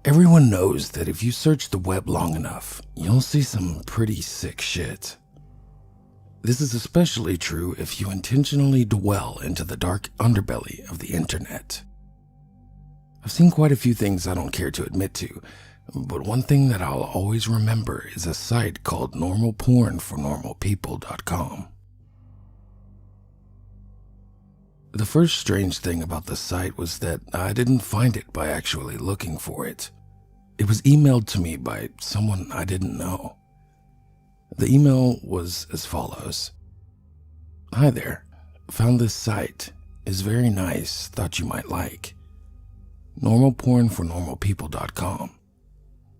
Everyone knows that if you search the web long enough, you'll see some pretty sick shit. This is especially true if you intentionally dwell into the dark underbelly of the internet. I've seen quite a few things I don't care to admit to, but one thing that I'll always remember is a site called normalpornfornormalpeople.com. The first strange thing about the site was that I didn't find it by actually looking for it. It was emailed to me by someone I didn't know. The email was as follows. Hi there, found this site. Is very nice, thought you might like. Normalpornfornormalpeople.com.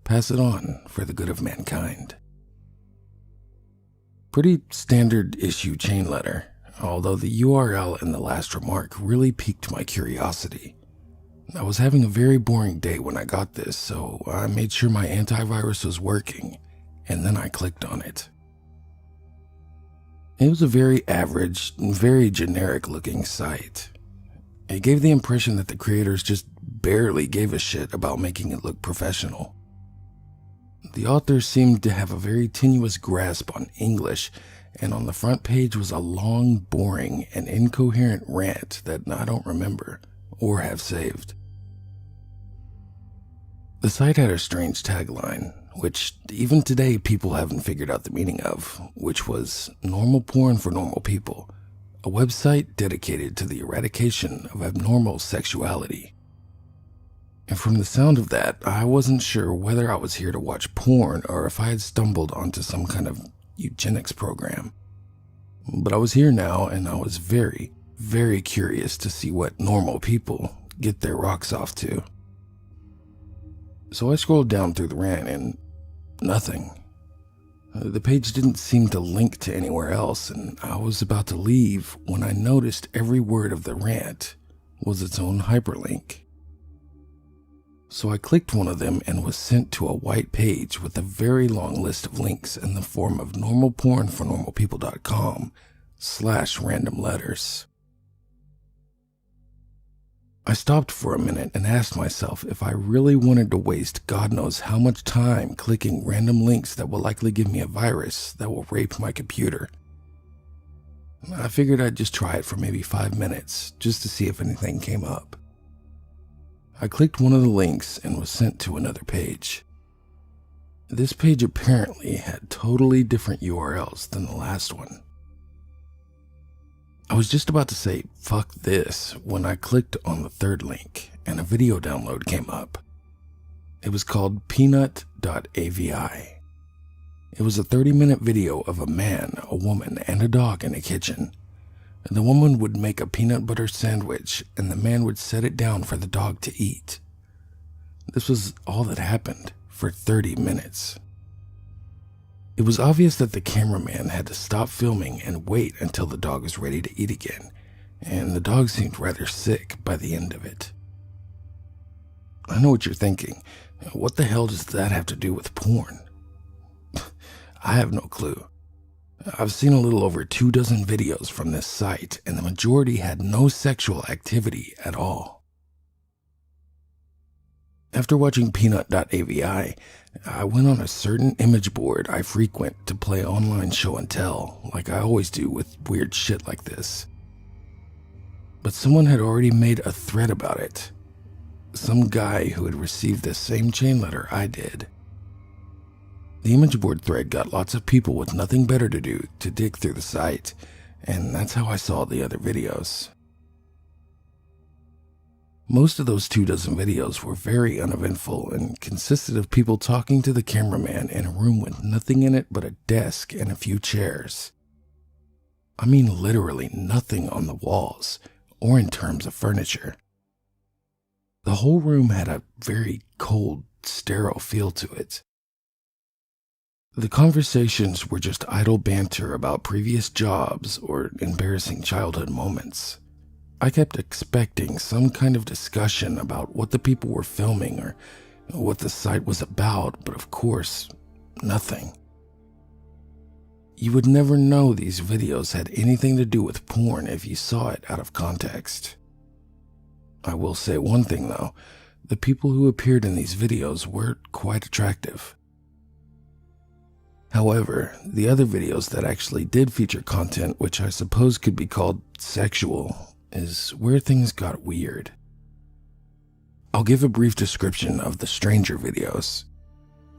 Pass it on for the good of mankind. Pretty standard issue chain letter, although the URL in the last remark really piqued my curiosity. I was having a very boring day when I got this, so I made sure my antivirus was working, and then I clicked on it. It was a very average, very generic looking site. It gave the impression that the creators just barely gave a shit about making it look professional. The author seemed to have a very tenuous grasp on English, and on the front page was a long, boring, and incoherent rant that I don't remember or have saved. The site had a strange tagline, which even today people haven't figured out the meaning of, which was Normal Porn for Normal People, a website dedicated to the eradication of abnormal sexuality. And from the sound of that, I wasn't sure whether I was here to watch porn or if I had stumbled onto some kind of eugenics program. But I was here now, and I was very, very curious to see what normal people get their rocks off to. So I scrolled down through the rant and nothing. The page didn't seem to link to anywhere else, and I was about to leave when I noticed every word of the rant was its own hyperlink. So I clicked one of them and was sent to a white page with a very long list of links in the form of normalpornfornormalpeople.com/random letters. I stopped for a minute and asked myself if I really wanted to waste God knows how much time clicking random links that will likely give me a virus that will rape my computer. I figured I'd just try it for maybe 5 minutes just to see if anything came up. I clicked one of the links and was sent to another page. This page apparently had totally different URLs than the last one. I was just about to say, fuck this, when I clicked on the third link and a video download came up. It was called peanut.avi. It was a 30-minute video of a man, a woman, and a dog in a kitchen. The woman would make a peanut butter sandwich and the man would set it down for the dog to eat. This was all that happened for 30 minutes. It was obvious that the cameraman had to stop filming and wait until the dog was ready to eat again, and the dog seemed rather sick by the end of it. I know what you're thinking. What the hell does that have to do with porn? I have no clue. I've seen a little over 24 videos from this site, and the majority had no sexual activity at all. After watching peanut.avi, I went on a certain image board I frequent to play online show and tell, like I always do with weird shit like this. But someone had already made a thread about it. Some guy who had received the same chain letter I did. The image board thread got lots of people with nothing better to do to dig through the site, and that's how I saw the other videos. Most of those 24 videos were very uneventful and consisted of people talking to the cameraman in a room with nothing in it but a desk and a few chairs. I mean literally nothing on the walls or in terms of furniture. The whole room had a very cold, sterile feel to it. The conversations were just idle banter about previous jobs or embarrassing childhood moments. I kept expecting some kind of discussion about what the people were filming or what the site was about, but of course, nothing. You would never know these videos had anything to do with porn if you saw it out of context. I will say one thing though, The people who appeared in these videos were quite attractive. However, the other videos that actually did feature content which I suppose could be called sexual is where things got weird. I'll give a brief description of the stranger videos.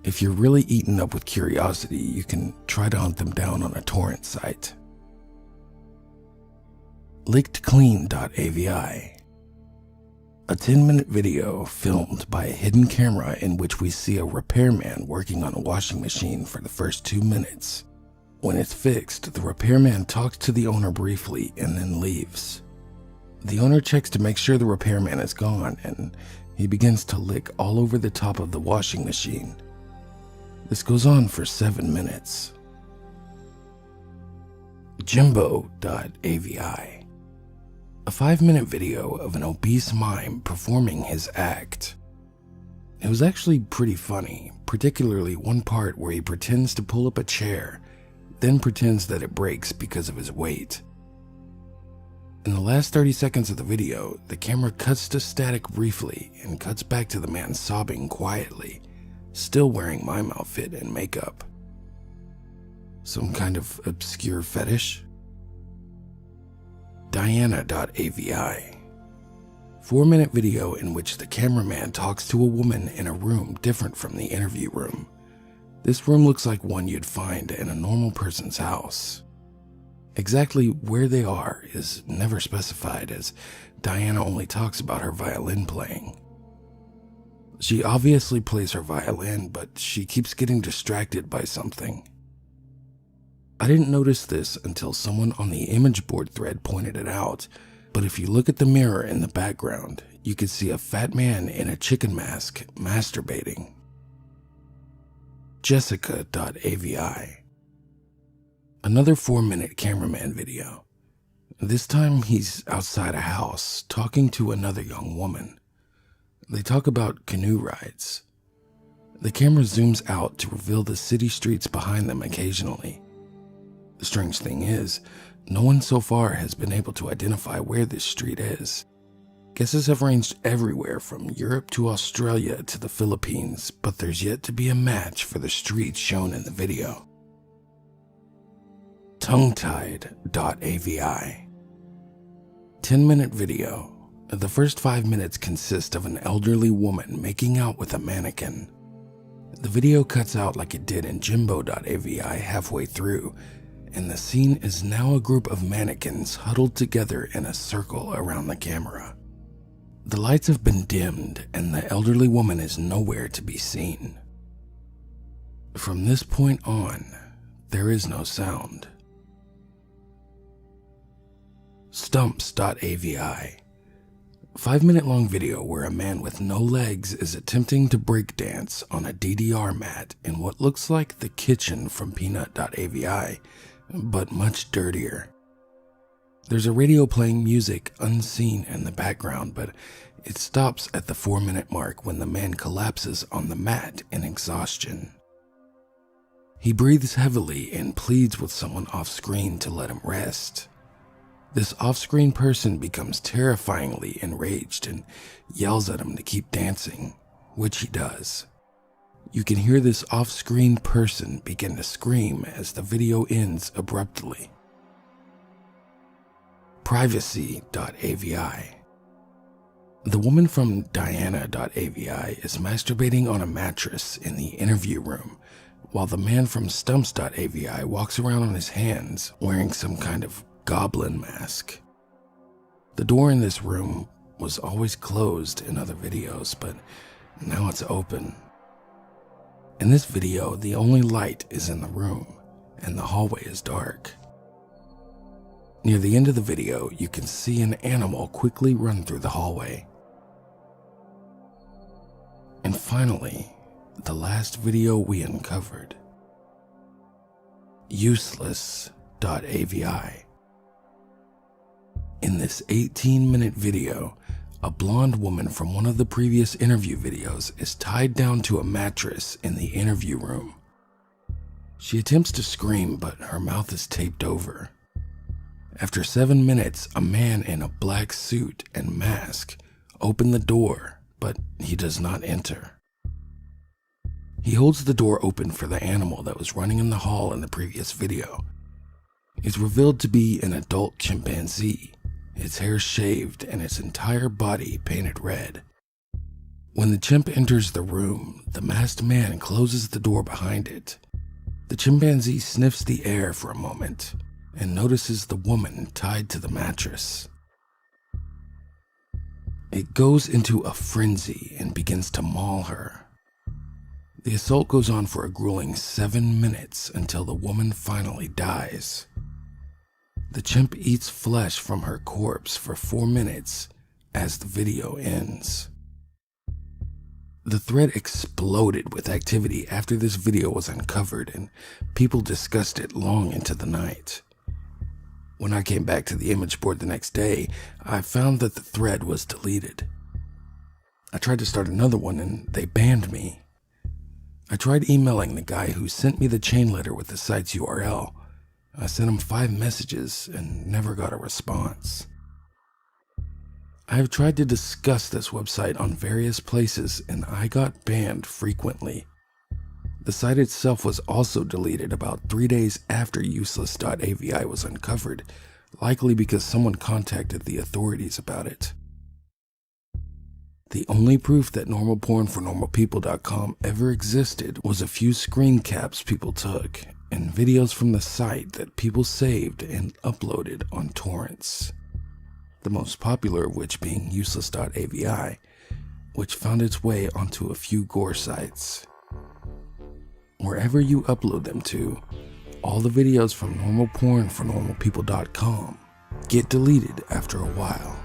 If you're really eaten up with curiosity, you can try to hunt them down on a torrent site. LickedClean.avi. A 10-minute video filmed by a hidden camera in which we see a repairman working on a washing machine for the first 2 minutes. When it's fixed, the repairman talks to the owner briefly and then leaves. The owner checks to make sure the repairman is gone, and he begins to lick all over the top of the washing machine. This goes on for 7 minutes. Jimbo.avi. A 5-minute video of an obese mime performing his act. It was actually pretty funny, particularly one part where he pretends to pull up a chair, then pretends that it breaks because of his weight. In the last 30 seconds of the video, the camera cuts to static briefly and cuts back to the man sobbing quietly, still wearing mime outfit and makeup. Some kind of obscure fetish? Diana.avi. 4-minute video in which the cameraman talks to a woman in a room different from the interview room. This room looks like one you'd find in a normal person's house. Exactly where they are is never specified, as Diana only talks about her violin playing. She obviously plays her violin, but she keeps getting distracted by something. I didn't notice this until someone on the image board thread pointed it out, but if you look at the mirror in the background, you could see a fat man in a chicken mask masturbating. Jessica.avi. Another 4-minute cameraman video. This time he's outside a house talking to another young woman. They talk about canoe rides. The camera zooms out to reveal the city streets behind them occasionally. The strange thing is, no one so far has been able to identify where this street is. Guesses have ranged everywhere from Europe to Australia to the Philippines, but there's yet to be a match for the street shown in the video. Tonguetied.avi. 10-minute video. The first 5 minutes consist of an elderly woman making out with a mannequin. The video cuts out like it did in Jimbo.avi halfway through, and the scene is now a group of mannequins huddled together in a circle around the camera. The lights have been dimmed, and the elderly woman is nowhere to be seen. From this point on, there is no sound. Stumps.avi. 5-minute long video where a man with no legs is attempting to break dance on a DDR mat in what looks like the kitchen from Peanut.avi, but much dirtier. There's a radio playing music unseen in the background, but it stops at the 4-minute mark when the man collapses on the mat in exhaustion. He breathes heavily and pleads with someone off-screen to let him rest. This off-screen person becomes terrifyingly enraged and yells at him to keep dancing, which he does. You can hear this off-screen person begin to scream as the video ends abruptly. Privacy.avi. The woman from Diana.avi is masturbating on a mattress in the interview room, while the man from Stumps.avi walks around on his hands wearing some kind of goblin mask. The door in this room was always closed in other videos, but now it's open. In this video, the only light is in the room, and the hallway is dark. Near the end of the video, you can see an animal quickly run through the hallway. And finally, the last video we uncovered. Useless.avi. In this 18-minute video, a blonde woman from one of the previous interview videos is tied down to a mattress in the interview room. She attempts to scream, but her mouth is taped over. After 7 minutes, a man in a black suit and mask opened the door but he does not enter. He holds the door open for the animal that was running in the hall in the previous video. It's revealed to be an adult chimpanzee, its hair shaved and its entire body painted red. When the chimp enters the room, the masked man closes the door behind it. The chimpanzee sniffs the air for a moment and notices the woman tied to the mattress. It goes into a frenzy and begins to maul her. The assault goes on for a grueling 7 minutes until the woman finally dies. The chimp eats flesh from her corpse for 4 minutes as the video ends. The thread exploded with activity after this video was uncovered, and people discussed it long into the night. When I came back to the image board the next day, I found that the thread was deleted. I tried to start another one and they banned me. I tried emailing the guy who sent me the chain letter with the site's URL. I sent him 5 messages and never got a response. I have tried to discuss this website on various places and I got banned frequently. The site itself was also deleted about 3 days after useless.avi was uncovered, likely because someone contacted the authorities about it. The only proof that normalpornfornormalpeople.com ever existed was a few screen caps people took and videos from the site that people saved and uploaded on torrents. The most popular of which being useless.avi, which found its way onto a few gore sites. Wherever you upload them to, all the videos from normalpornfornormalpeople.com get deleted after a while.